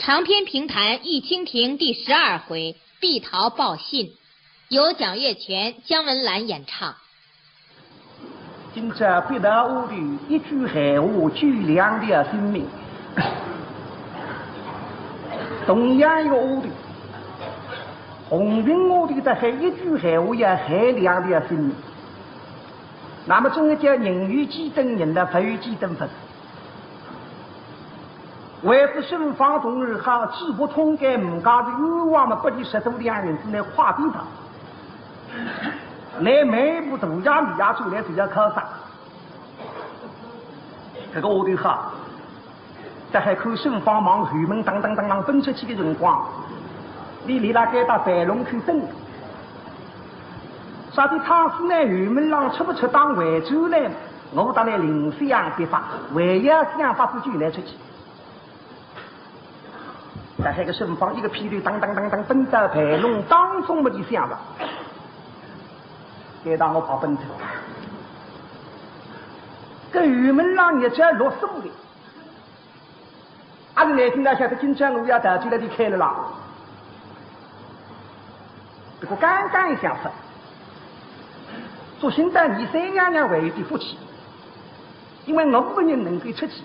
长篇评弹《玉蜻蜓》第12回碧桃报信，由蒋月泉、姜文兰演唱。今朝碧桃屋里一句闲话救两条性命，同样一个屋里，红云屋里的还一句闲话也害两条性命。那么总要叫人与己等人的，佛与己等佛。为是顺方同日好，既不通改唔家的欲望嘛，不离10多两人之内跨地他。来每一步度假米亚出来就要靠上，这个屋里好，但还看顺方忙后门当奔出去的辰光，你离那该到白龙去等。啥的汤师呢？后门浪出不出当回州呢？我当然临时样别法，唯一想法是就来出去。但还个顺方一个霹雳当奔到白龙当中没的想法，该当我跑奔头。这后门浪也只要落手的，俺来听到晓得今朝我要到这里开了啦。这个刚刚一想法。说现在你三娘娘为的夫妻，因为我不人能够出去，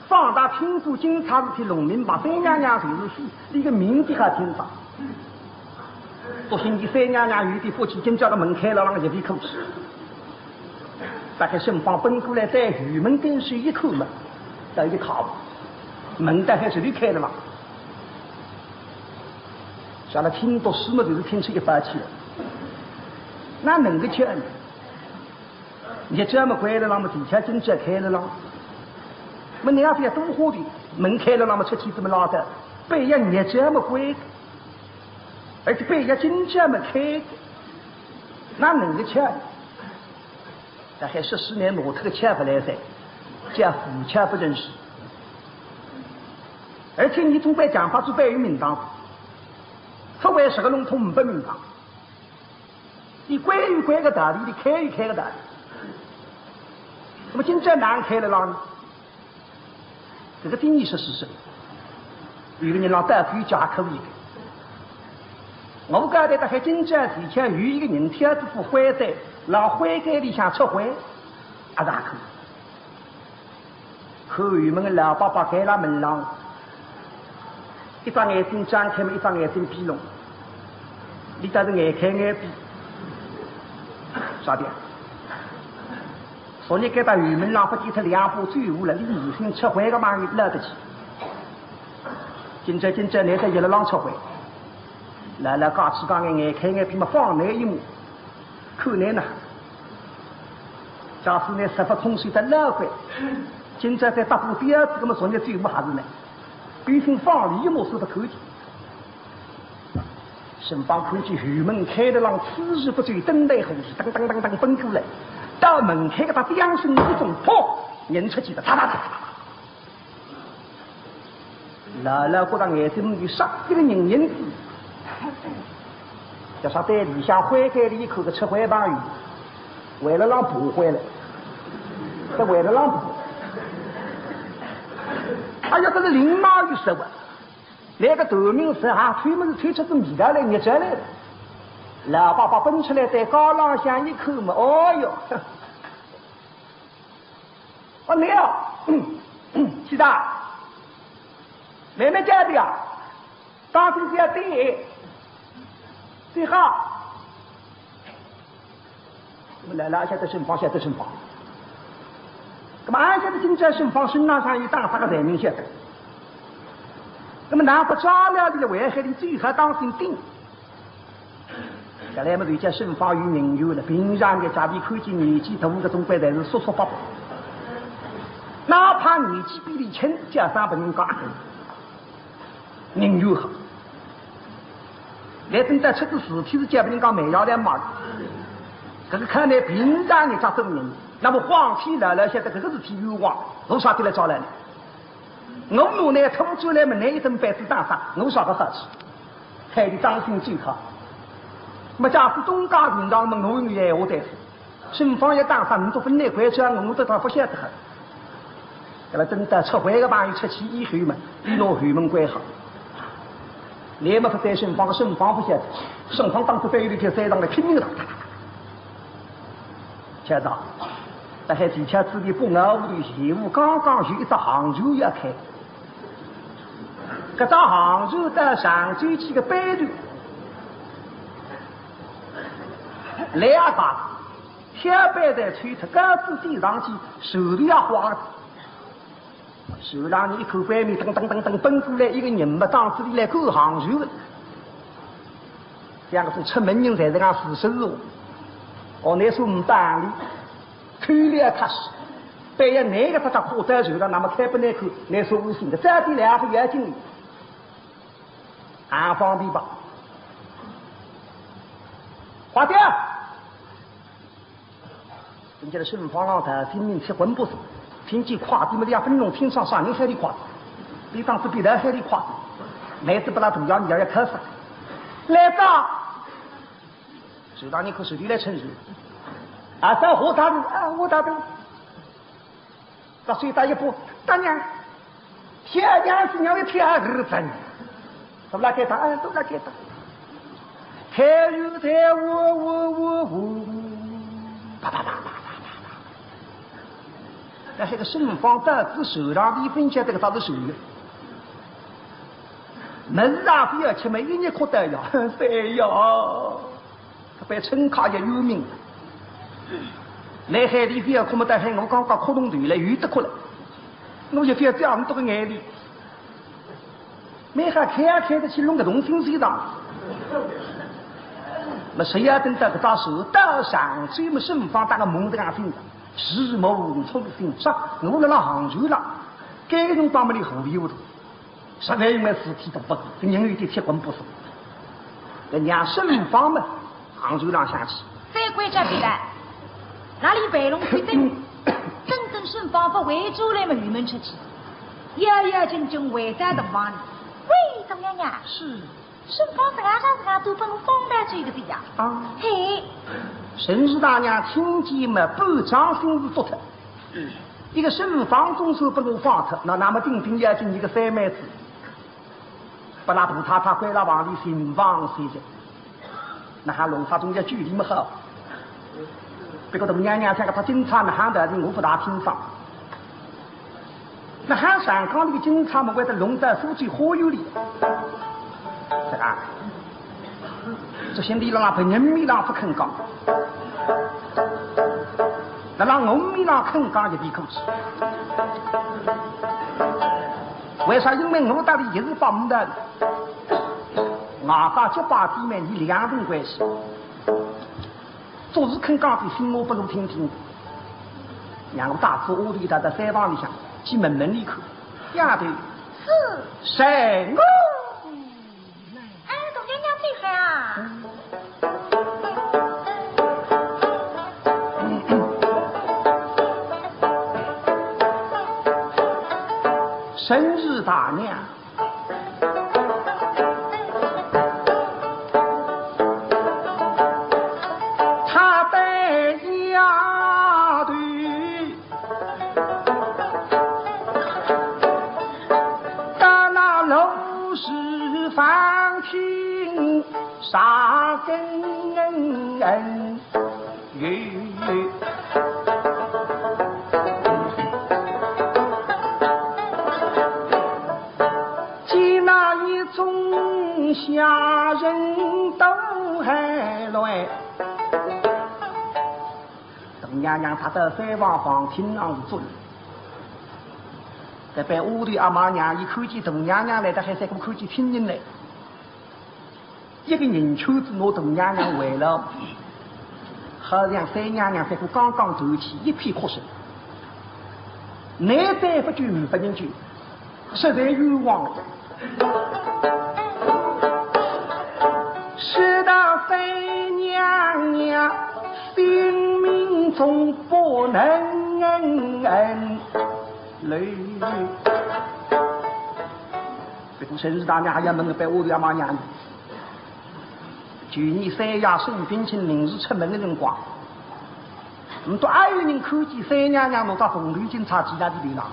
放大听说警察是农民把三娘娘就是死，一个名字还听上。说现在三娘娘为的夫妻，今叫他门开了，让一闭口气，大概顺方奔过来，在雨门跟水一口门，到一靠门大概是离开了嘛，下来听到什么就是听出一把气了。那能够去？你这么关了，那么底下经济开了了，那你要是要多花的门开了，那么出去怎么拉的？背要你这么关，而且背要经济么开，那能够去？但还14年模特吃不来噻，叫夫妻不认识，而且你总归讲法是关于民党，作为10个笼统不民党。你关于关个道理，你开与开个道理。那么今朝难开了让这个定义是事实。有个人让大夫加口一个，我觉得他还今朝之前有一个人挑这副灰在，让灰盖里向出灰，啊大口。后门的老爸爸开了门廊，一张眼睛张开嘛，一张眼睛闭拢，你倒是眼开眼闭。啥的？所以给他后门浪不给他2步最无了，你女性吃回个嘛也捞得起。今朝来在一路浪吃回，来嘎起刚眼开眼闭嘛，放内一幕，看内呢。假使呢10分空水的捞回，今朝在大步第2次，那么昨天最无还是呢？毕竟放里一幕是不可见。顺方看见后门开的让此时不追，等待后是当奔过来，到门开个他2声之中，砰，人出去的，嚓，老过到眼睛里杀一个人影子，叫啥在里向灰盖里一口个吃灰棒鱼，为了让补回来，这为了让补，哎呀，这是灵马鱼食物。那个头名是啊，推门是推出这米来捏着来的，老爸爸奔出来在高浪向一口嘛，哦哟，哦你好，七大，妹妹家的呀，当心要对，最好，我们来了，现在顺方，那么俺现在今朝顺方身上有当啥个人民晓得？那么哪不抓了的危害的最好当心定。下来嘛，就叫顺方与民友了。平常的家里看见年纪大的总归才是说八卦，哪怕年纪比你轻，加上不人讲民友好。来等到出个事体是叫别人讲没要来骂，这个看来平常的家中人，那么荒天来了，现在这个事体有望，我啥的来招来呢？我努力通出来嘛，那一顿饭子打上，我啥个好处？害的当心最好。那么假使东家人让我们我用闲话对说，顺方一打上，你都分内关车，我都他不晓得。给他等到出会的朋友出去以后嘛，你拿后门关好。连么不在顺方，顺方不晓得，顺方当初对里条山上来拼命的打，瞧到，但还地下子的不熬的业务，刚刚有一只杭州要开，这只杭州到上州去个北头，两把天板在吹出，杆子递上去，手里要花了。手上一口白米，噔噔噔噔奔过来，一个人嘛，当子里来够杭州的。两个是出门人才是讲四十哦，哦，那时候5班里，口里也踏实，半夜哪个他哭在手上，那么开不那口，那时候无心的，再点2个月经理，还方便吧？花掉，人家的顺方浪头拼命吃荤不是。听见跨地么2分钟，听上3人海里跨地，你当时比他海里跨地，妹子不拉同样你要开始来吧，手上你可手里来承受，啊，在火大路啊，火大路，到水大一步，大娘，天娘是娘的天儿子，都来给他，哎，都来给他，太有太我，啪啪啪啪。那些个顺方大子手上的分享这个啥子手的，门上不要吃嘛，一年可得呀，对呀，他被陈卡也有名。来海里不要看不到海，我刚刚磕动头来，有得哭了，我就不要这样多个眼里，没还开得起弄个东西上。那谁要等到个大手到上水么顺方打个梦这样身上。时谋冲心上，我来杭州了，该个辰光么的后有的，实在因为尸体都不跟人有点铁棍不是，人家顺方嘛，杭州上下去。再归这边来，哪里白龙去等？等顺方不围住来么？郁闷出去，摇摇静静围在东方里。喂，董娘娘。是。顺方是俺都分方来追个的呀。啊。嘿。陈氏大娘听见嘛，半张心是做特，一个顺方中手不能放特，那么定定要进一个3妹子，把那杜太太归到房里心房谁着，那还龙沙中间距离么好，别个董娘娘像个他警察那喊的我不大听上，那喊上港那个警察嘛，为了龙在书记火有里，是啊。这些地让被人民让不肯讲，那让我们让肯讲就闭口气。为啥？因为我到底一直把门的，外家结巴弟妹你2层关系，做事肯讲的心我不如听听，让我大致屋里在3房里向去门里口，丫头是谁我？哎，董娘娘最好啊！生日大娘，她带丫头到那楼市房厅杀根下人都还来，董娘娘她到3房房厅上坐，在被屋里阿妈娘一看见董娘娘来，他还在看见亲人来，一个人球子拿董娘娘围了，好像3娘娘在过刚刚头起一片哭声，难得不就不人就，实在冤枉了。知道3娘娘性命中不能累，这个生日大娘还要问个被屋里阿妈娘，去年3月送冰淇淋临时出门的辰光，都还有人看见3娘娘拿到红绿警察局那里流浪，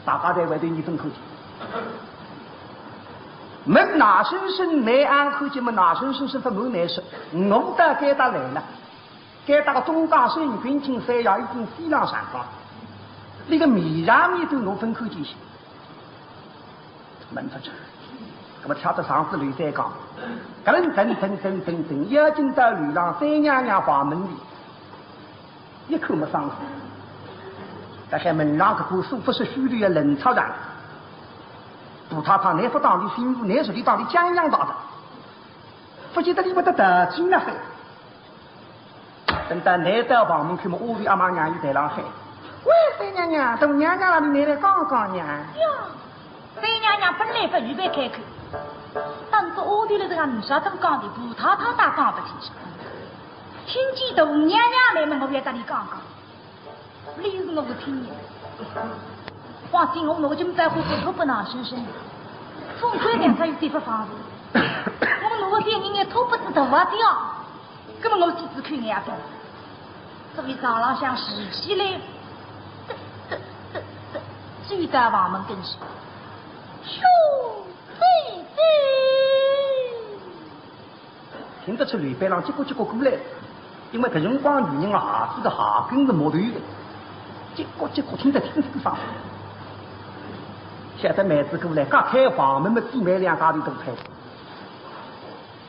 大家在外头你分口气。没拿先生没安口气，没拿先生是不没难受。我的给他来了，给他个中大生军情3亚已经非常上岗，那个米上面都我分口气些，门不出。那么跳到上次雷山岗，个人等，要进到路上三娘娘房门里，一口没上去。但是门上个书不是虚里的冷草人。葡萄糖南福当的新妇，南水里当的江阳大的，不记得里面的大金了。等到来到房门口嘛，屋里阿妈娘又在那喊：“喂，三娘娘，等娘娘那里来了刚刚娘。”哟，三娘娘本来不预备开口，当着屋里的这个女小灯讲的葡萄糖打讲不听说，听见大娘娘来嘛，我也在里讲讲，理是我不听的。放心，我就在乎不不拿生生，风吹两才有地方房子。我们我这人也偷不知头啊掉，根本我只看眼睛。所以早浪向洗起来，追到房门跟前，兄弟，听得出吕白郎结果过来，因为搿辰光女人啊下子的下根是木头的，结果听得清楚上。晓得妹子过来，刚开房门嘛，姊妹俩家里都开。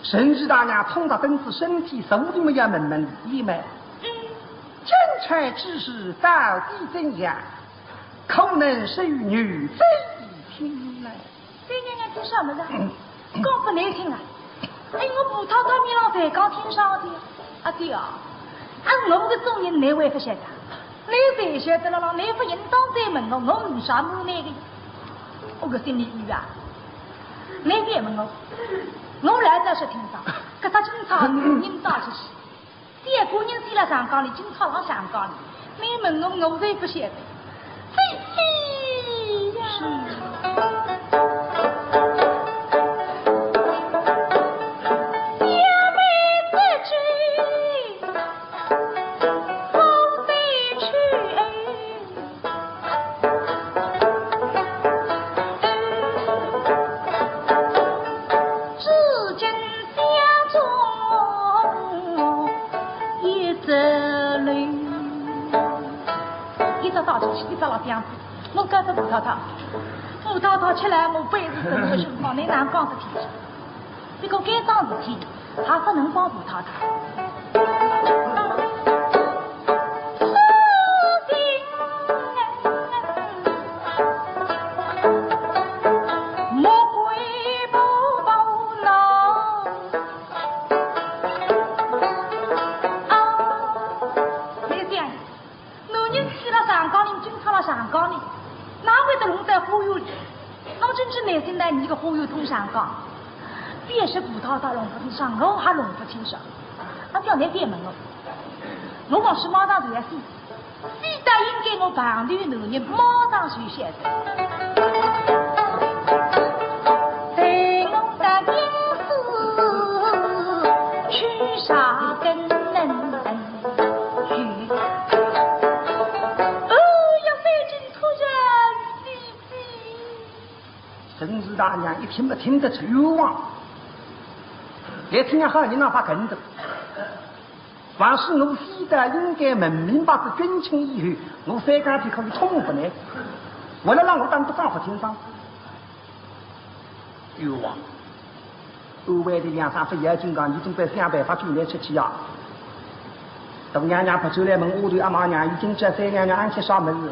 神师大娘冲着灯子，身体手里面也闷里面。奸臣之事到底怎样？可能是与女贼一听来。三娘娘听什么了？讲不难听啊！哎，我葡萄糖面上才刚听上的。啊对啊，按我的中人，你会不晓得？你才晓得了，你不应当再问我为啥没那个？我个心里语啊，你别问我来这是听上，可他今朝人早去洗，第二个人睡了上岗里，今朝上上岗里，你问我才不晓得，非呀。我搞的葡萄糖吃来我背是什么情况？你哪讲得清楚？这个该桩事体，还不能帮葡萄糖。你个忽悠通上岗，别是葡萄糖弄不清上，我还弄不清爽。啊，叫你别问我往是马上就要死，死得应该我旁边男人马上就晓得。在我的阴司去杀根真是大娘一听不听得出冤枉，来听下好人哪怕跟着。凡是我非得应该问明白是军情以后，我三家就可以冲不来。为了让我当不丈夫听上，冤枉！额外的2-3副要紧讲，你总得想办法救来出去呀。大娘娘不走来问屋头阿妈娘已经叫三娘娘安去啥门子，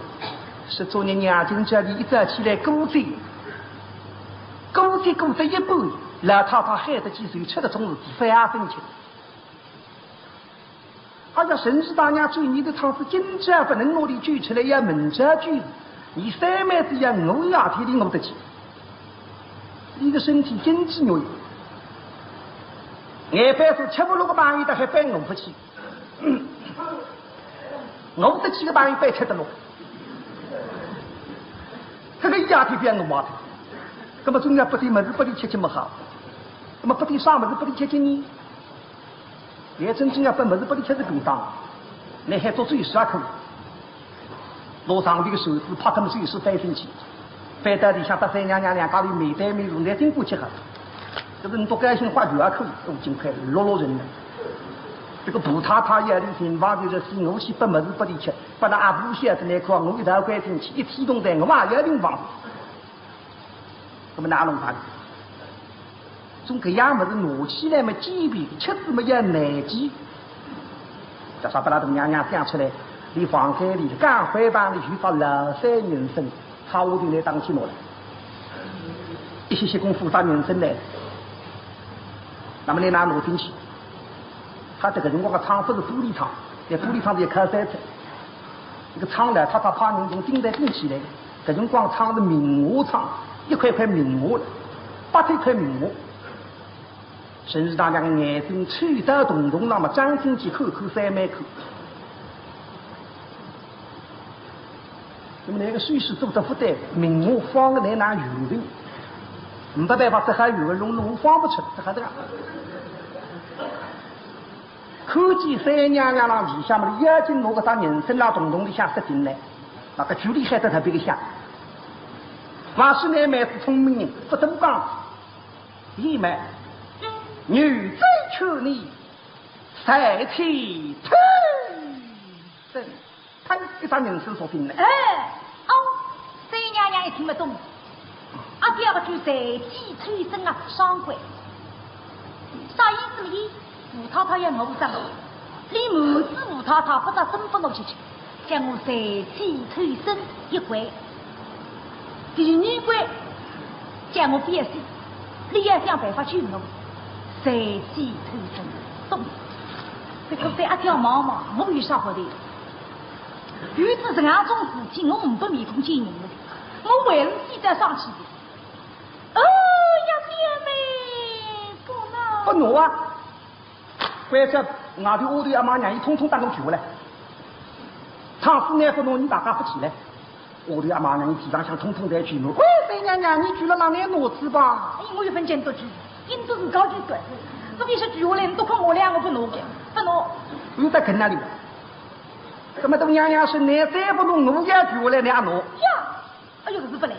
是昨日娘亲家里一早起来鼓醉。鼓得一半，老太太喊得几岁，吃的种事体非常生气。而且神师大娘追你的汤是今朝不能我的举出来，要明朝举。你三妹子要我牙天的我得起，你的身体真是牛。眼白是吃不落个半月的还背我不起，我得几个半月背吃得落，这个牙天变我妈的。那么中央不对么子不对吃么好，那么不对啥么子不对吃呢？连真正要不么子不对吃是便当，你还做最啥苦？拿上帝的手指拍他们嘴是翻进去，翻到底下得三娘娘两家里没带没用，来真过去哈。这个人不甘心花2口，都尽快落人了。这个葡太太眼里心挖的是我去不么子不离吃，把那阿布先生那块我一头关进去，一启动在我妈眼里放。那么哪弄法？从这样么子拿起来么几笔，吃子么也难记。叫啥把那东娘娘想出来，离房间里赶快把你去把老三人参，差我的来当起我来，一些些功夫把人参来。那么你拿拿进去，他这个人我个厂不是玻璃厂，在玻璃厂里开3层，这个厂呢，他怕人从顶在顶起来，这种光厂的明瓦厂，一块块明瓦，8块明瓦。甚至大家的眼睛吹得动动，那么张进去口3枚口。那么那个水师做的不对，明瓦放的来拿油的。没办法，这还有个龙放不出，这还这样。科技3娘娘那底下面的眼睛拿个当人参那动动的想塞进来，那个距离还得特别的响。王氏奶奶是聪明人，不懂讲，一买女追求你，赛体推身，他一张人参所进来。3娘娘也听不懂。第二个句赛体推身啊，伤鬼。啥意思呢？吴太太要我上路，连母子吴太太不知怎不我去，叫我赛体推身一回。第2回叫我别死，你要想办法去我。赛体推身，懂？这个在一条毛毛，我有啥好的？遇到这样种事情，我不面孔见人的，我为了记得上去的。呀，姐妹，不拿。不拿啊！关键俺的屋里阿妈娘一通通当中举过来，厂子呢不拿，你大家不起来。屋里阿妈娘一地上想通通在举我。喂，3娘娘，你举了哪来拿子吧？我有份钱都举，印度是高级段子，这边是举下来，你都看我2个不拿，不拿。有在跟那里。这么多娘娘是你再不弄，我也举下来你也拿。呀，哎呦，这是不来。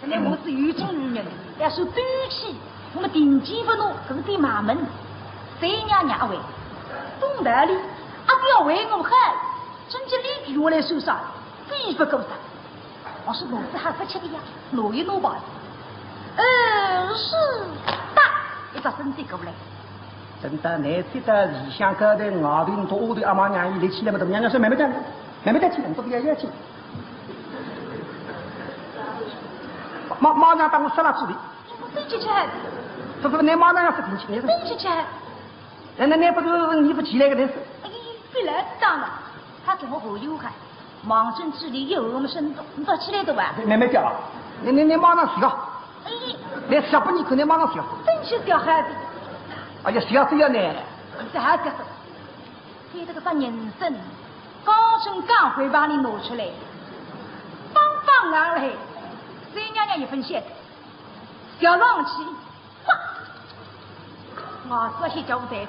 现在我是有情有人的，要受短期，我们定期不拿，可是对马门。3娘娘为懂道理，不要为我害，甚至你举下来受伤，非不够伤。我是脑子还不吃的呀，挪一挪吧。是大一只身体过来。真的，你记得理想高的外头多屋的阿妈娘一来起来嘛，都娘娘说慢慢讲，慢慢讲起来，不要要紧。妈娘当我杀了这里。真去吃孩子。这不你妈娘要是听起来。真去吃孩子。那不是你不起来个人是？别来当了，他给我好友看，忙生之里有我们生动，你到起来的吧？慢慢讲，你马上洗啊！来下半年可能马上洗啊！真去掉孩子。哎呀，洗啊洗啊呢！这还讲，给这个啥人参，高声赶快把你拿出来，帮来了，3娘娘一分钱，小上去，我说些叫我在，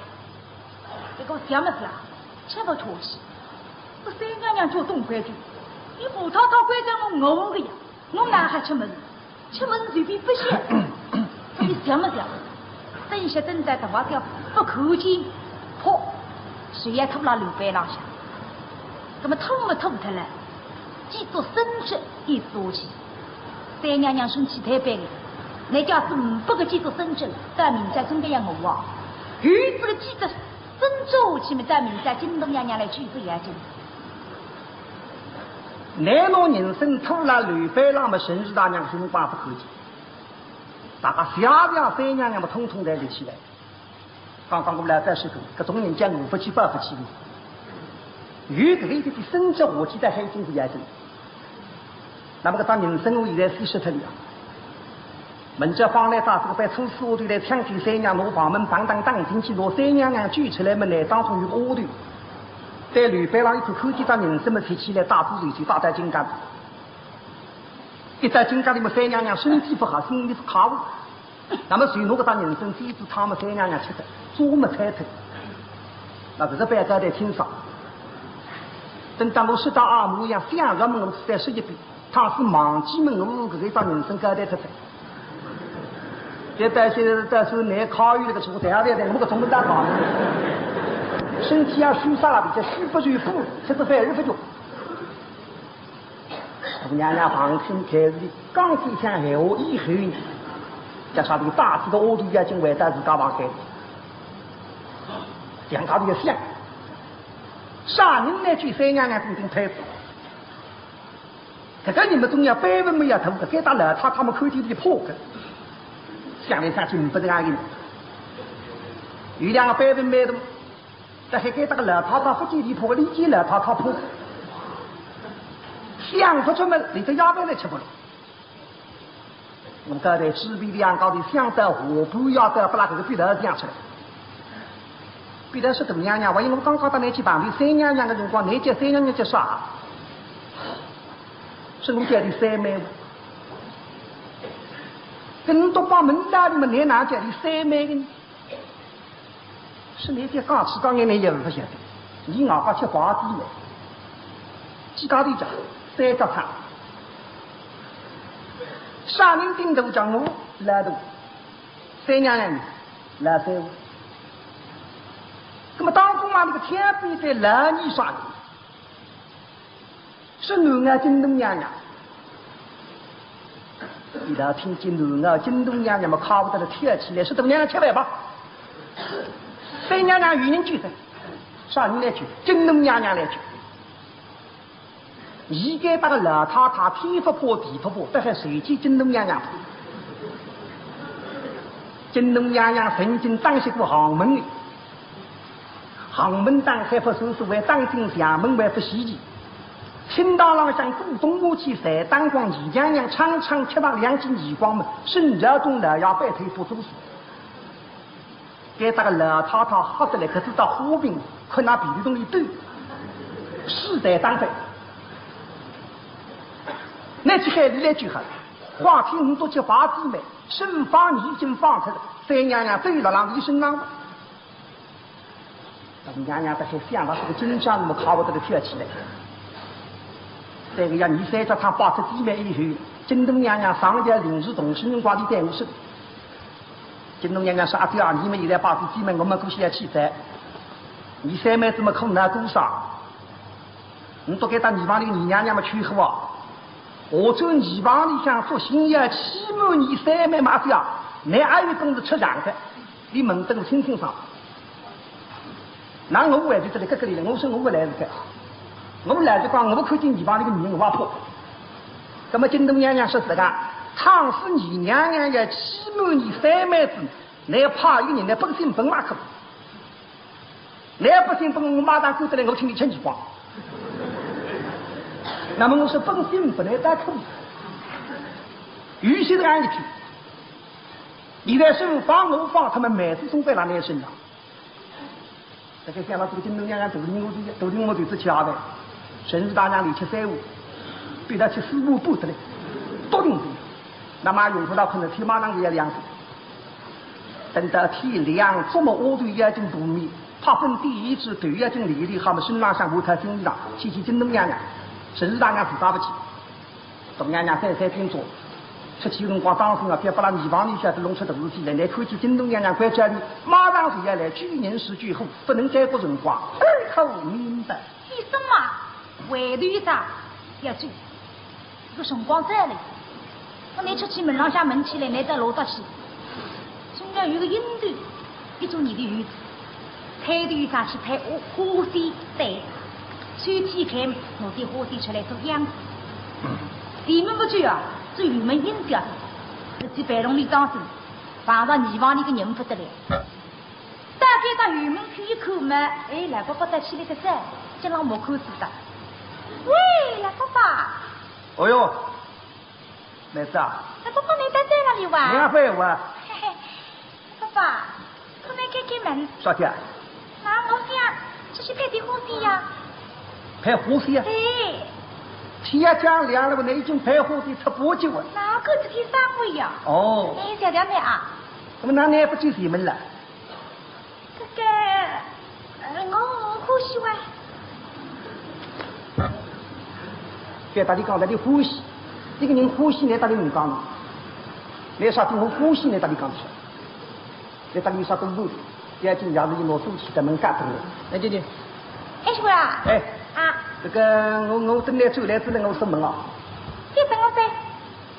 这个什么事啊？吃不妥协，这3娘娘做东规矩，你不套套规矩我饿个呀，我哪还吃门？吃门随便不行，你什么事啊？等下等在的话叫不口气，破，谁也偷了刘备浪下，怎么偷没偷他了？记住生吃一说起，3娘娘生气太白了，那家是500个记住生吃，但明在真的要我啊，有这个记住生做起嘛，在明在京东娘娘来举不也紧。难道人生偷了刘备浪嘛？神日大娘心话不口气。大家下边3娘娘们统统在一起来。刚刚我们来在石头，各种人讲5不起8不起的，有这个一点生殖我记在海中不也紧。那么个当人生我现在40头里啊，门家方来打这个被抽丝窝队来抢救3娘，拿房门当进去，拿3娘娘举出来门来，当中有个窝队。在刘备浪一口口气当人生们提起来大步走大在金刚，一在金刚里面3娘娘身体不好，心里是卡住。那么谁拿个当人生第一次他们3娘娘吃的，做么菜头，那这个白家在清爽。等当我拾到阿母一样，想着门再说一遍，他是忘记门我这个当人生交代特色。这但是你考虑那个错，第二点我们个中文大考，身体要虚杀了，这虚不虚不，这是反而不就。我娘娘放心开始的，刚才想害我以后呢，加上这个大致的欧度已经为在自家房间，讲他这个想，杀人那句三娘娘公定拍子，这个你们中央百分没有头的，该打了他们口里的破个，想来想去不这样的，有两个百分没的，但还该打个了他不记的破，理解了他破。想不出门，你这鸭蛋来吃不了。我刚才纸币两高的想到我不要的，把那个彼得讲出来。彼得是大娘娘，我因为我刚刚到那去办的三娘娘的辰光，那叫三娘娘叫啥？是我家的三妹。跟东方门大里面那哪家的三妹的？是那些刚吃刚眼那也不晓得，你哪怕吃花鸡呢？几家的讲。三个他，杀人顶头叫我来头，三娘娘来三我。那么当中啊，那个天边在来你杀人，是男儿京东娘娘。你来听见男儿京东娘娘嘛，靠不得了跳起来，是大娘娘吃饭吧？三娘娘与人聚在，杀人来聚，京东娘娘来聚。一个那个老太太天不破地不破，这还谁去京东娘娘？京东娘娘曾经当些过航门的，航门当开不收拾为当今厦门为不稀奇。青岛浪向古东屋去晒当光二娘娘常常吃到两斤耳光们，甚至中了要白腿不做事。给那个老太太喝得来，可知道火饼可拿比例东里堆，世代当废。那去海里来聚合，话听很多去花姊妹，身法已经放出来，三娘娘对了让一身浪。咱娘娘在还想到这个金香那么靠不得的跳起来。这个要你三叫他发出姊妹以后，京东娘娘上家临时同事人挂的队伍是。京东娘娘说：“阿弟啊，你们现在把这姊妹我们过去要去噻，你三妹怎么可能多少？你都给到你房里你娘娘们去喝啊！”我走泥房里向做新呀，起码你三妹马子你还有东西吃上的，你门等听听上。那我还在这里这个里了，我说我不来这个，我来这光我看见泥房里个女人我破。那么京东娘娘说这个，倘使你娘娘要起码你三妹子，你怕有人来本性本马克，你不信本我马上过得来，我请你吃泥光。那么我说本性不能带口，有些人一句，你在身放我放，他们每次总在那里身上。大家想到这个京东娘娘都领我对子掐的，甚至大娘里吃3五，比他吃4、5不得了，多领子。那么用不到可能天马上就要2次，等到天亮，这么我对眼睛多米，怕分第一次对眼睛里的，他们身上像无太身上，去京东娘娘。甚至大娘是打不起，大娘娘再听说，出去辰光当心啊，别把那泥房里下子弄出大事体来。来看见京东娘娘关家里，马上就要来举人是巨户，不能再过辰光，耳口明白。医生嘛，外头上要注意，这个辰光再来，我拿出去门上下门起来，拿到楼道去，中间有个阴头，一种你的鱼，开头上去拍花水对。秋天开，我的花水出来做样子。里面不去啊，做鱼门阴掉，这去白龙里当心，碰上泥房里个人不得了。大概到鱼门去一口嘛，哎，来爸爸带起来个噻，就让我口子的。喂，来爸爸。哦哟，妹子啊。来爸爸，你在哪里玩？你还会玩？嘿嘿，爸爸，可没开开门。啥天？那我想出去拍点花水呀。拍花水啊！对，天将亮了，我那已经拍花水吃8久了。哪个这天上回呀？哦。哎，小两妹啊，那么那你不去谁门了？这个，我可喜欢。给大家讲的你呼吸，一个人呼吸呢，大家唔讲的，你啥地方呼吸呢，大家讲出来，你大家啥都不，第二天要是你拿手机在门干等了，来姐姐，哎媳妇啊，哎，啊，这个我等来走来，只能我锁门啊，别等我噻，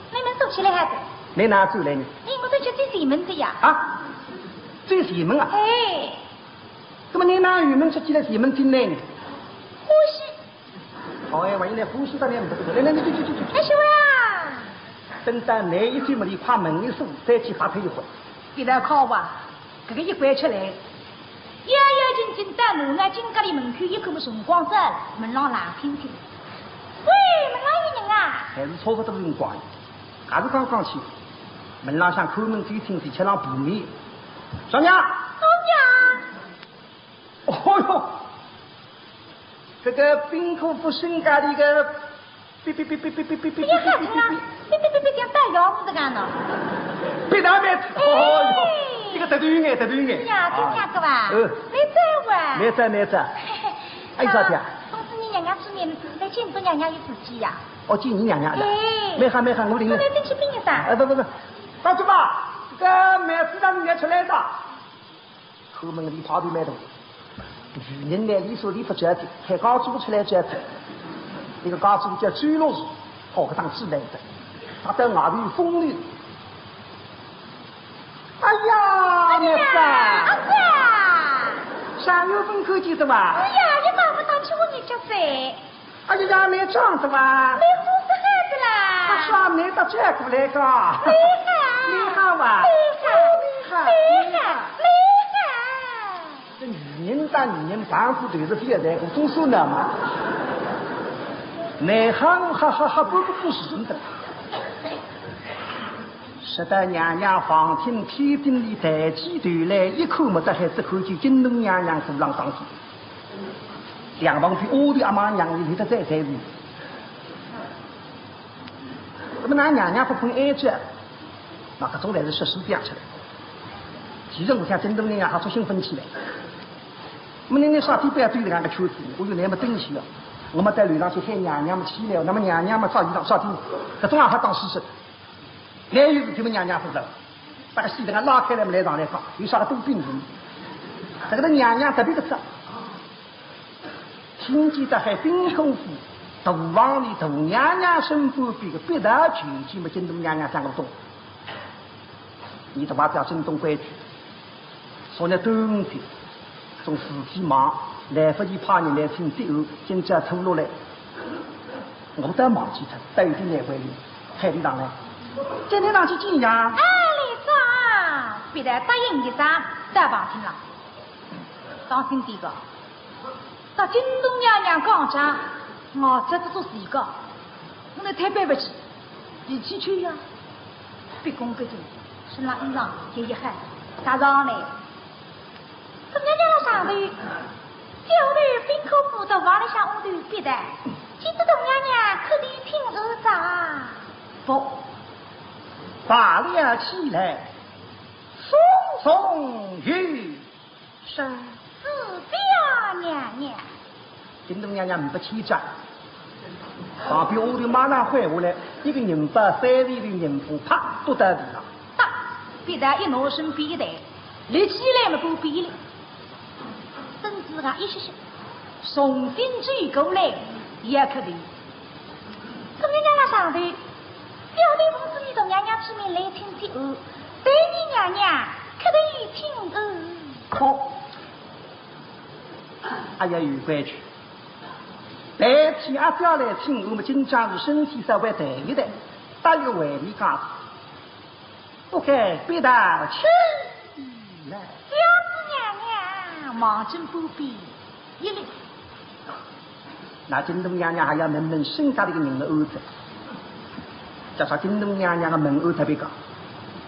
你们收起来还子，你哪走来呢？哎，我都去最前门的呀，啊，最前门啊，哎，那么你哪院门出去了前门进来呢？呼吸，哦哎，万一来呼吸到你唔得，来，去。哎媳妇啊，等到你一进门里把门一锁，再去发配一会。别来靠吧，这个一关出来，摇摇静静到路啊，金家里门口一口么辰光走，门上冷听听。喂，门上有人啊！还是差不多人光，还是刚刚去，门浪向抠门嘴听谁吃上布面。小娘，老娘，哦哟，这个冰口府身家的一个，别，别喊听啊！别带腰子的干呢！别打别，哦哟，这个得罪眼。是呀，真假个吧？嗯，没走哇？没走。哎，啥子啊？公司你娘娘出面，在见到娘娘有自己呀？哦，见你娘娘的。哎，没喊，我领了。我来争取兵一噻。哎，不，大舅吧，这个买市场人家出来的，后门里跑的买东西，女人呢，你说你不交的，还高租出来交的，那个高租叫追落日，好个当之来的，他在外头有风流。哎呀，妹子，阿哥，上有分口就是吧？哎呀，你妈不当起我你家噻？哎呀，没装是吧？没胡子孩子啦！他说没到这过来个。厉害吧？厉害！这女人当女人，丈夫对着别人，我总说呢嘛。内行还不是真的。使得娘娘放听天顶里抬起头来，一口没得还只看见金龙娘娘鼓浪当中，两旁边我的阿妈娘里头在抬着。那么那娘娘不碰挨着，那个总来是说手讲出来。其实我想真正的呀，还出兴奋起来。我们那啥地不要对着那个秋子，我有那么东西了。我们在路上去喊娘娘们起来，那么娘娘们早一上啥地，这种也还当事实。来有事体们娘娘负责，把个戏给他拉开来，来上来讲，有啥个都病人。这个娘娘特别的早，听见在海滨功夫，大王里大娘娘身边比个别大群体么，京东娘娘讲个多。你的话叫京东规矩，说那冬天，从事体忙，来不及怕人来听最后，今朝吐落来，我都忘记他，带有点来回里，海里上来。今天上去见呀！哎，李长，别来答应一声，再放心了。当心点个，到京东娘娘讲讲，我这做事个，我那太背不起，一起去呀。别讲个就，身上衣裳也一汗，打上来。这娘娘上头，小女冰口布的往里向屋头别的，今朝同娘娘可得听儿子。不。打了起来，松玉山是表娘娘。京东娘娘不欺诈，旁边屋里马上换下来，一个人把3里的人风啪都在地上。打，别在一拿身边一带，立起来嘛都比了。甚至啊一些些，重新追过来也可以。这娘娘上头。表弟公子你到娘娘出面来听的哦，对你娘娘可得听哦。好，哎呀，有规矩。代替阿表来听，我们今朝是身体稍微带一带，打一个外面讲，不该别大起来。小子娘娘忙进不必，一律。那京东娘娘还要问问身家的一个人的儿子。加上京东娘娘的门后特别高，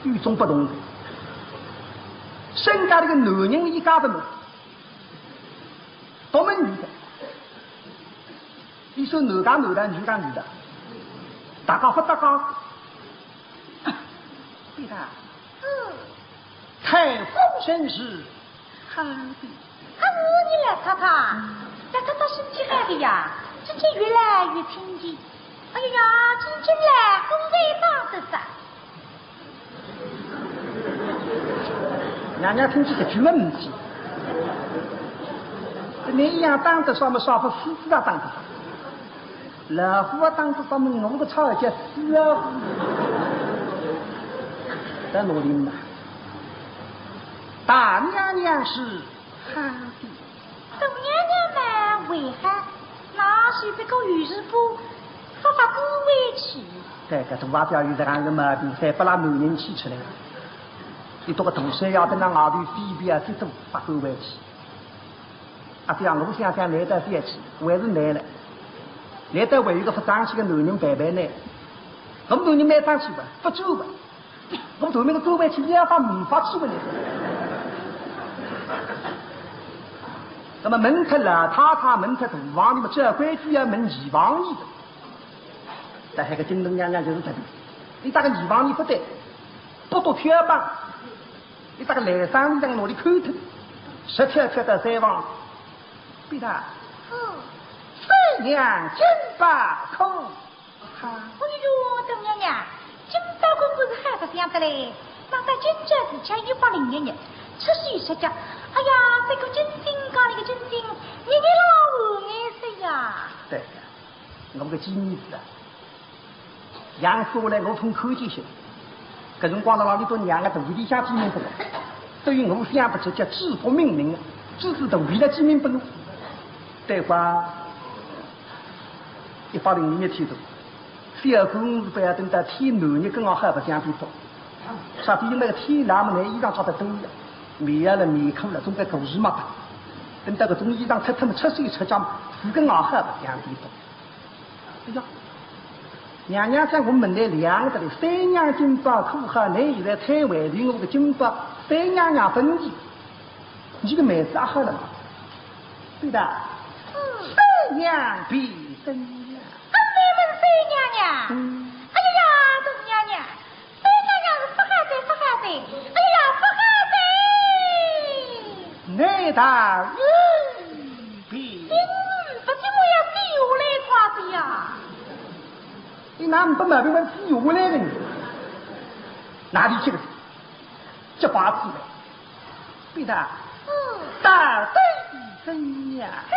与众不同的。身家这个男人一家的门，多么女的，你说男家男的，女家女的，大家不搭讲。对的，太风绅士，好的。你来看看，这个身体好的呀，真是越来越听见。哎呀，真正来公在当得噻。娘娘听起这句么唔起，你一样当得上么少不狮子啊当得上，老虎啊当得上么我个草叫死啊！在哪里呢？大娘娘是哈的，大娘娘嘛为哈？那是这个于师傅发发过委屈。这个大表有这样的毛病，才不让男人气出来。你多个大山要等那外头比比啊，最多发过委屈。啊，这样我想想来得再去，还是难了。来得为一个不争气的男人白白难。我们男人蛮争气吧，不走吧。我们后面的各位去两方没法去问的。那么门特老太太门特大王，你们这规矩要门二王一的。但还个京东娘娘就是这里，你打个二王你不对，不多跳板，你打个来上你在哪里看头，十跳跳到三王，对他，三娘金把口，哎呦，大娘娘。金包公不是还不想的嘞？那在金寨之前1802年，70岁讲，哎呀，这个真心讲那个真心，你老眼色呀！对，我个几女子啊，养出来我从口就行。搿辰光呢，往里头娘个大里向几名不？对于我想不起叫治国命令啊，只是都为了几名不弄。对话102年天头。小公是不要等到天暖日跟我还不相比多，啥比那个天冷么呢？衣裳穿得多了，面了面孔了，总该故事嘛吧。等到个种衣裳出7岁出家，是跟我还不相比多。哎呀，娘娘讲我们来两个的三娘金包苦哈，你现在才为的我个金包三娘娘分级，你这个妹子也好了嘛，对的。三娘比三娘。娘娘，哎呀，大娘娘，三娘娘是不害得，不害得，哎呀，不害得。内大比，不是我要丢来夸的呀。你哪不毛病问丢来的呢？哪里去了？这八字的，对的。大对三娘。嘿，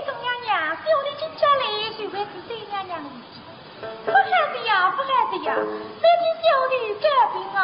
大娘娘，丢的真家来，谁会是三娘娘的？不害的呀，不害的呀，这你小女改病啊！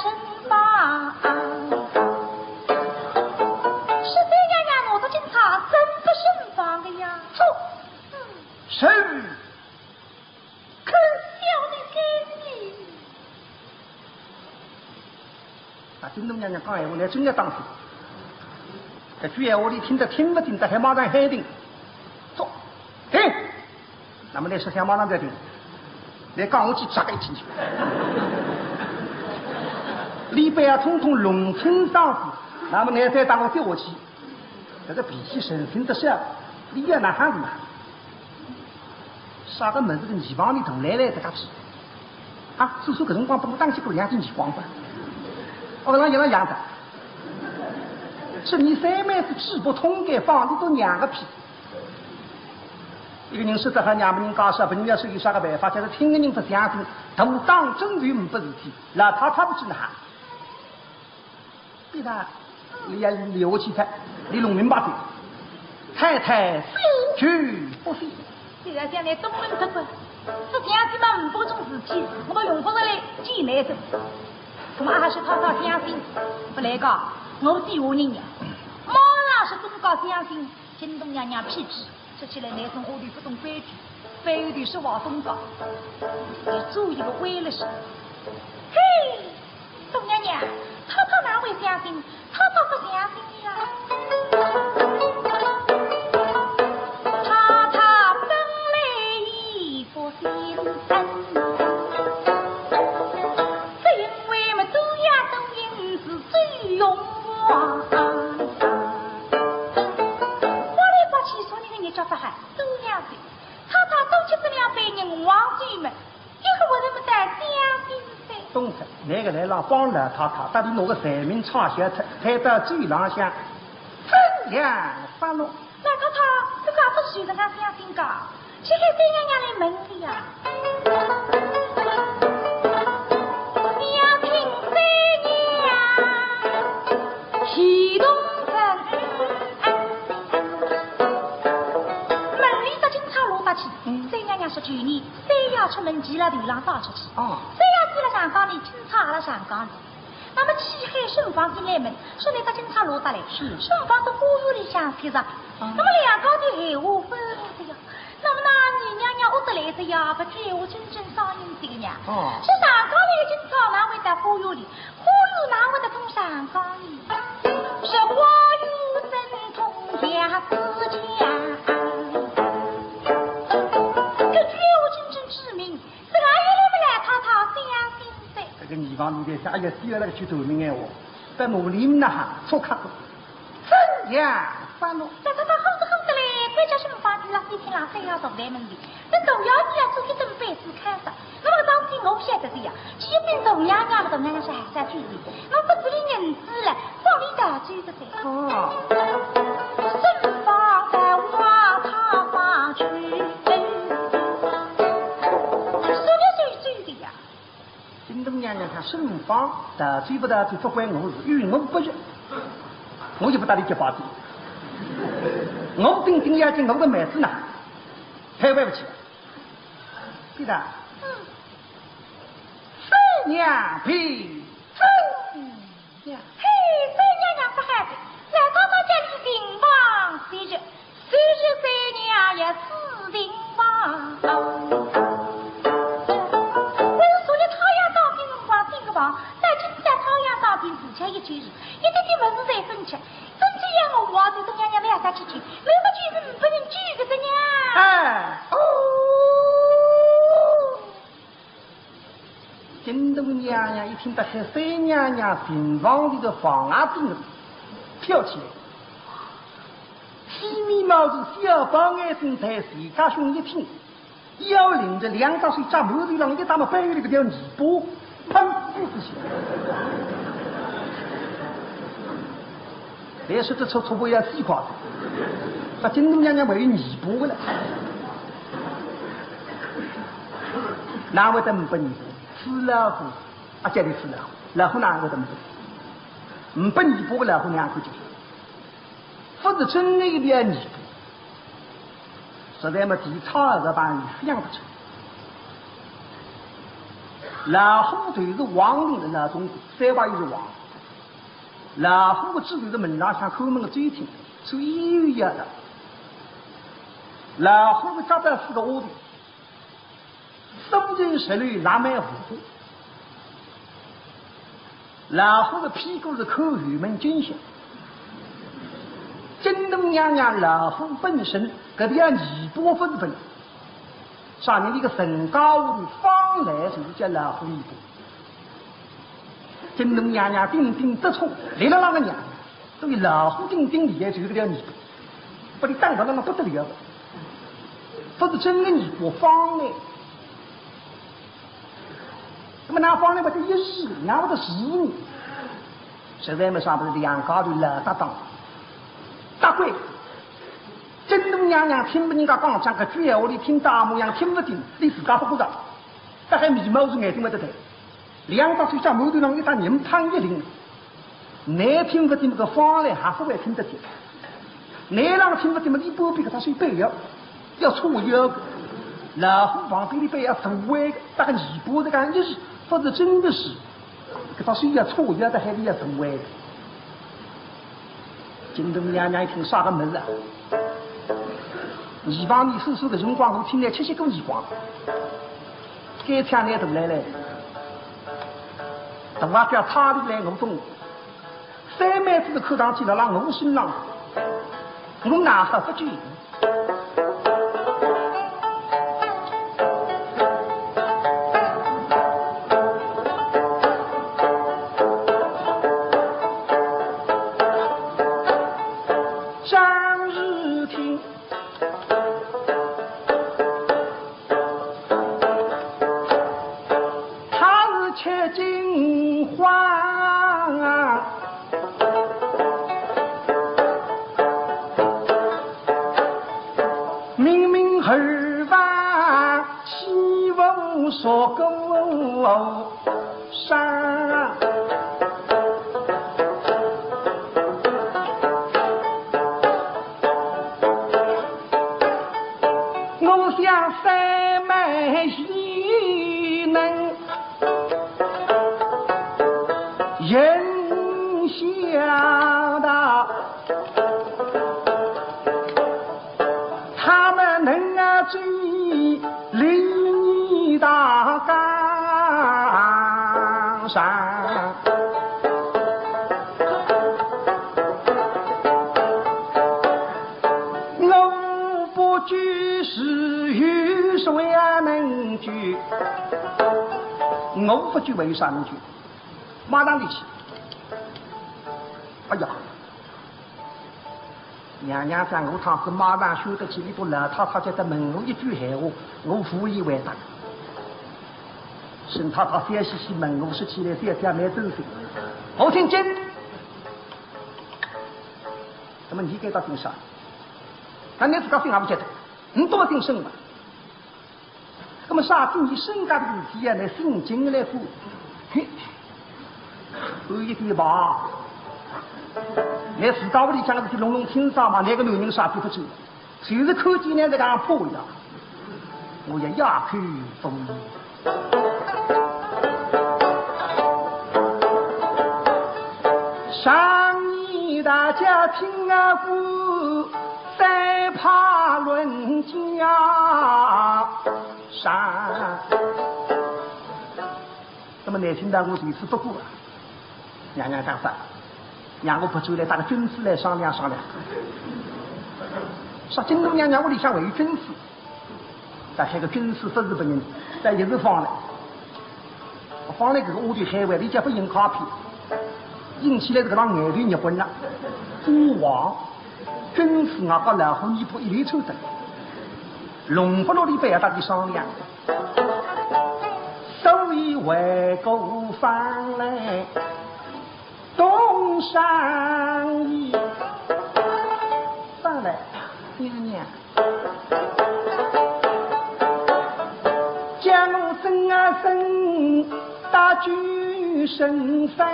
身房。是三娘娘我的警察真不身房的呀。走，是。可笑的该死！啊，京东娘娘讲闲话，你真要当心。这句闲话你听得听不听得，还马上喊停。走，停。那么你是想马上再停？你讲我去砸一进去。李白啊，统统龙庭上司，那么你再当我丢下去，这个脾气神神的笑，你要拿汉子嘛？啥个门子个泥房里头来来这个去？啊，叔叔搿辰光不能当起过两只泥光吧？我让养着，是你三妹子气不通给放的都娘个屁！一个人说这和娘们人讲说，不人要是有啥个办法，就是听个人不相信，同当真对不事体，老太太不去那哈。对的，你要留下去看，你弄明白的。太太心去不飞。虽然讲你东门这个，这相信嘛，不种事体，我们用不着来记来着。怎么还是套套相信？不来个，我地下人呀，马上是东高相信，京东娘娘脾气，说起来那种屋里不懂规矩，非有的是往东高，你做一个为了事。嘿，东娘娘，套套哪会相信？套套不相信你呀。那个来让帮老太太，到底拿个财民唱小推到嘴廊下，分量发落。老太太，这个不许得俺相信个，去给三娘娘来问的呀。娘亲三娘，启动门，门里的警察落下去。三娘娘说去你，三要出门急了流浪打出去。哦。上岗里，警察了上岗里。那么漆黑顺房进来门，说那个警察落下来，顺房的花园里向贴着。那么两个的闲话分来的呀。那么那你娘娘屋得来的呀，不见我真正上人这个呀。是上岗里的警察哪会在花园里？花园哪会得通上岗里？是花园正通家之家。这句我真正知名，这个也来不来他这个泥房里头，哎呀，第二那个去透明闲话，在努力呢哈，错看过，真呀，翻了。这他吼着嘞，国家什么房子啦？一天啦，三要到来门里，这都要你要做一顿饭是看着。那么当天我不晓得的呀，即便董娘娘是还在居里，我不知你人子了，放你大嘴的噻。哦。身房在挖他房去。京东娘娘看顺房大嘴不大嘴不关我事，与我不悦，我就不打你结巴子。我顶顶要紧我的妹子呢，太对不起了，对的。三娘皮，三娘，嘿，三娘娘不害的，来到他家里顶房随着三娘也是顶房。在今在朝阳上边自家一句日，一点点么子在分吃，真这样我话对东娘娘来啥去句，来不句是不能句个的娘。哎，哦，京东娘娘一听到喊三娘娘平房里的房啊顶飘起来，西面冒着小宝爱心在自家兄一听，要领着2大岁长毛头郎一打么翻越那个条泥巴。喷不行，连说这臭不要细夸的，把京东娘娘没有泥巴了，哪会得不泥巴？吃老虎啊，家里吃老虎，老虎哪会得不？不泥巴的老虎两块钱，不是真的一点泥巴，实在么地差2个半养不成。老虎就是亡灵的那种三把又是亡。老虎的指头在门上像抠门的嘴挺，所以一样的。老虎的脚板是个窝的，深进石里拉满虎。老虎的屁股是口玉门金线。真东娘娘老虎本身，搿点尾巴分分。上面的一个身高的方来就是叫老虎尾巴。真东娘娘顶顶得冲，来了那个娘娘，所以老虎顶顶厉害就是这条尾巴，把你当到那么不得了，不是真的尾巴方来。那么那方来把这一日，然后的10年，实在没上不是两高的老搭档。大贵，真东娘娘听不人家讲讲个句闲话里听大模样听不听，你自家不知道。大概眉毛是眼睛没得抬，两张嘴像毛头上一打人胖一领，难听不听那个方来还不会听得听，难让听不听嘛，你不必给他睡背要错腰个，老虎旁边的背要头歪个，大概尾巴这个一是不是真的是，给他睡要错腰的还得要头歪个。金东娘娘一听啥个门子啊？你帮你叔叔的辰光，我听来7个耳光，该抢来都来了，大娃叫他的来我懂，3妹子的课堂去了让我心浪，我哪还不惧？我不惧为啥能惧？马上就去。哎呀，娘娘在我堂是马上修得起，你不老太太就在问我一句闲话，我无以为答。沈太太笑嘻嘻问我说起来这下没真心，我听见。那么你给他听啥？那你自个心还不晓得，你多听什么？那么啥子你身家的问题啊，来心经来顾，有一点吧。来自家屋里讲的是隆隆听啥嘛，那个男人啥子不知，就是看见那个样破呀，我也压口不语。上你大家听啊不，再怕论家。那么年轻的我这次不过了，娘娘讲啥？让我不走来，打个军师来商量商量。说京东娘娘屋里向为军师，但那个军师不是本人，但也是放了。放了这个屋里海外，你家不印卡片，印起来这个让眼泪日本了。国王军师啊，把老虎尼泊一律抽的。龙不落里边大家商量，所以为国方来东山一上来娘娘将身啊身大举身飞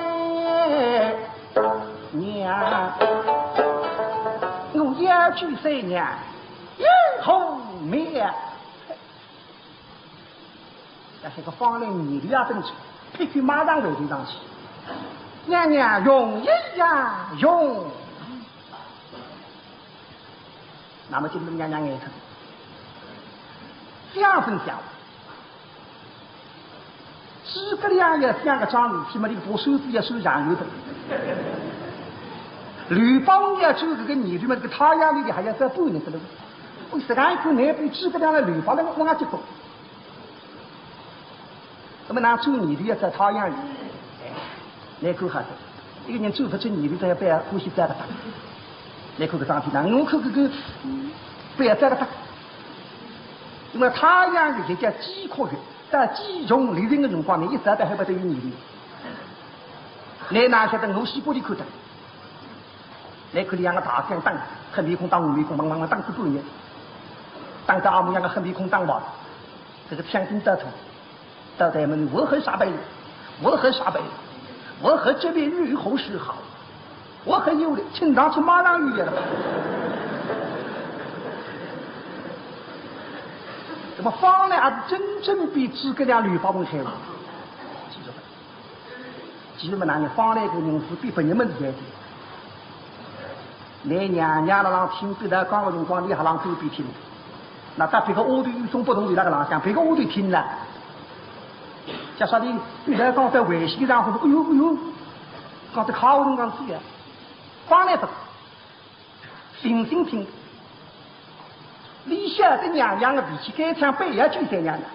娘我要去谁娘后面那些个方来你的呀，等着，必须马上围上去。娘娘容易呀，容易。那么今天娘娘眼看，相分相。诸葛亮也像个张李提嘛，你把手指也手上有的。吕方也就是个女的嘛，这个太阳里的还要再半年的了。我实干一口南比诸葛亮的吕方那个往结果。那么拿做女的也在太阳里，那口哈子，一个人做不出女的，他要被呼吸摘了打。那口个张皮囊，我口个不要摘了打。那么太阳里就叫饥渴月。在鸡中流人的辰光，你一直在海边都有女的。你哪晓得我西玻璃看的？你看两个大杆当黑面孔当红面孔，忙忙当个半夜，当着阿母两个黑面孔当娃，这个天津得头，到他们我和傻白，我和傻白，我和这边日后是好，我很有的，经常去马上遇见了。那么方来还是真正比诸葛亮吕方文开悟，记住吧。记住嘛，那你方来个人是比别人们厉害的。你娘娘那让听对他讲个辰光，你还让狗比听。那他别个屋头与众不同的那个浪向，别个屋头听了。假说你对他讲在危险上，哎呦哎呦，讲在考中讲子呀，方来不，心心听。你晓得娘娘的脾气，该抢北也拒绝娘娘，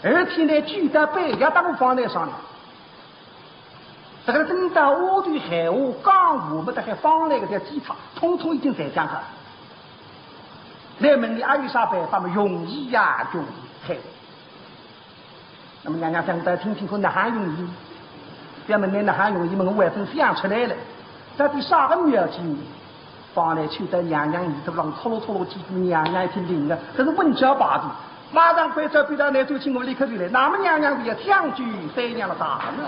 而且呢，拒在北也当放在上面。这个真的我对海话讲我们的还放来个叫机场，统统已经在讲了。来问你还有啥办法嘛？容易呀，容易开。那么娘娘讲的听听看，哪还容易？别问你哪还容易嘛？我外分想出来了，这第啥个妙计？放来去在娘娘里头让拖噜拖噜几句，娘娘一听灵的，这是问脚把子，马上快走，比到那走进我立刻就来，那么娘娘也2句3娘了啥呢？